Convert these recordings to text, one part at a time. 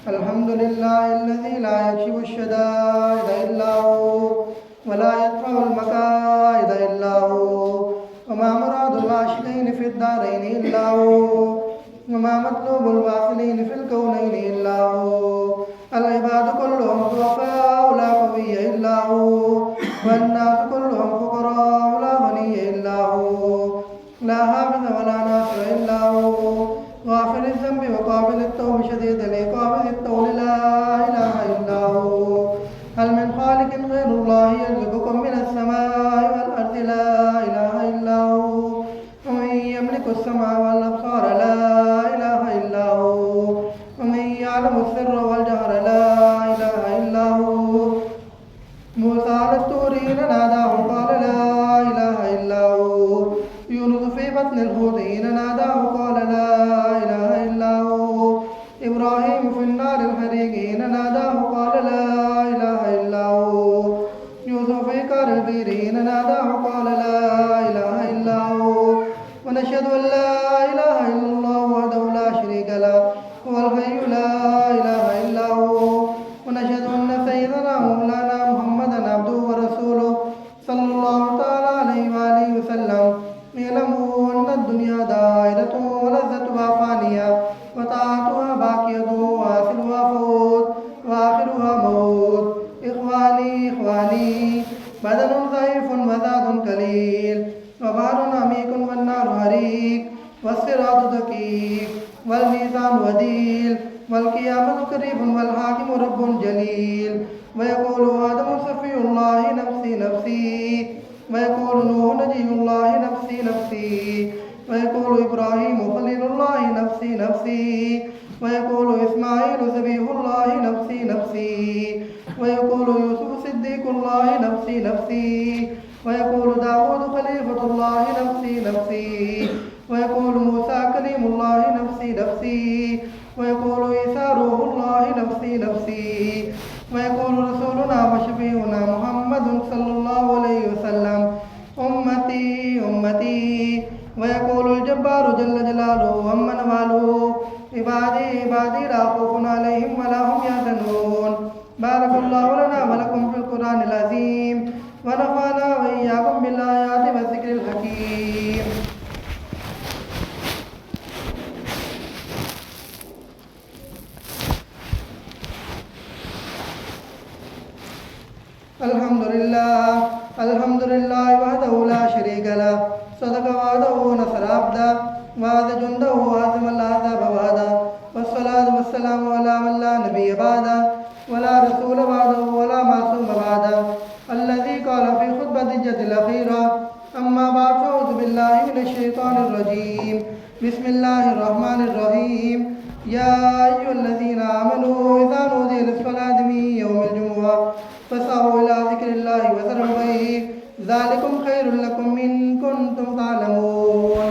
الحمد لله الذي لا يكشف الشدائد إلا هو ولا يدفع المكائد إلا هو وما مراد العاشقين في الدارين إلا هو وما مطلوب الواصلين في الكونين إلا هو العباد كلهم ضعفاء لا قوي إلا هو والناس كلهم فقراء لا غني إلا هو لا حافظ ولا ناصر إلا هو غافل الذنب وقابل التوب شديد العقاب ذي الطول لا إله إلا هو هل من خالق غير الله يرزقكم من السماء والأرض لا إله إلا هو ومن يملك السمع والأبصار لا إله إلا هو ومن يعلم السر والجهر لا إله إلا هو موسى على الطور حين ناداه قال لا إله إلا هو يونس في بطن الحوت حين ناداه قال لا إله إلا هو إبراهيم في النار الحريق حين ناداه قال لا إله إلا هو يوسف في كار البير حين ناداه قال لا إله إلا هو ونشهد أن لا إله إلا الله وحده لا شريك له هو الحي لا إله إلا هو ونشهد أن سيدنا مولانا محمدا عبده ورسوله صلى الله تعالى عليه وآله وسلم اعلموا أن الدنيا دائرة ولذتها فانية وطاعتها باقية واصلها فوت وآخرها موت إخواني بدن ضعيف وزاد قليل وبحر عميق والنار حريق والصراط دقيق والميزان وديل والقيامة قريب والحاكم رب جليل ويقول آدم صفي الله نفسي نفسي ويقول نوح نجي الله نفسي نفسي ويقول إبراهيم خليل الله نفسي نفسي ويقول إسماعيل ذبيح الله نفسي نفسي ويقول يوسف صديق الله نفسي نفسي ويقول داود خليفة الله نفسي نفسي ويقول موسى كليم الله نفسي نفسي ويقول عيسى روح الله نفسي نفسي ويقول رسولنا وشفيعنا محمد صلى الله عليه وسلم أمتي أمتي ويقول الجبار جل جلاله عمن والاه عبادي لا خوف عليهم ولا هم يحزنون بارك الله لنا ولكم في القرآن العظيم ونفعنا وإياكم بالآيات والذكر الحكيم. الحمد لله وحده لا شريك له صدق وعده ونصر عبده وعد جنده وهزم الأحزاب وحده والصلاة والسلام على من لا نبي بعده ولا رسول بعده ولا معصوم بعده الذي قال في خطبة الحجة الأخيرة أما بعد فأعوذ بالله من الشيطان الرجيم بسم الله الرحمن الرحيم يا أيها الذين آمنوا إذا نودي للصلاة من يوم الجمعة فسعوا إلى ذكر الله وذروا البيع ذلكم خير لكم إن كنتم تعلمون.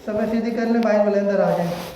सब सीधी कर ले, बाइल वाले अंदर आ जाए.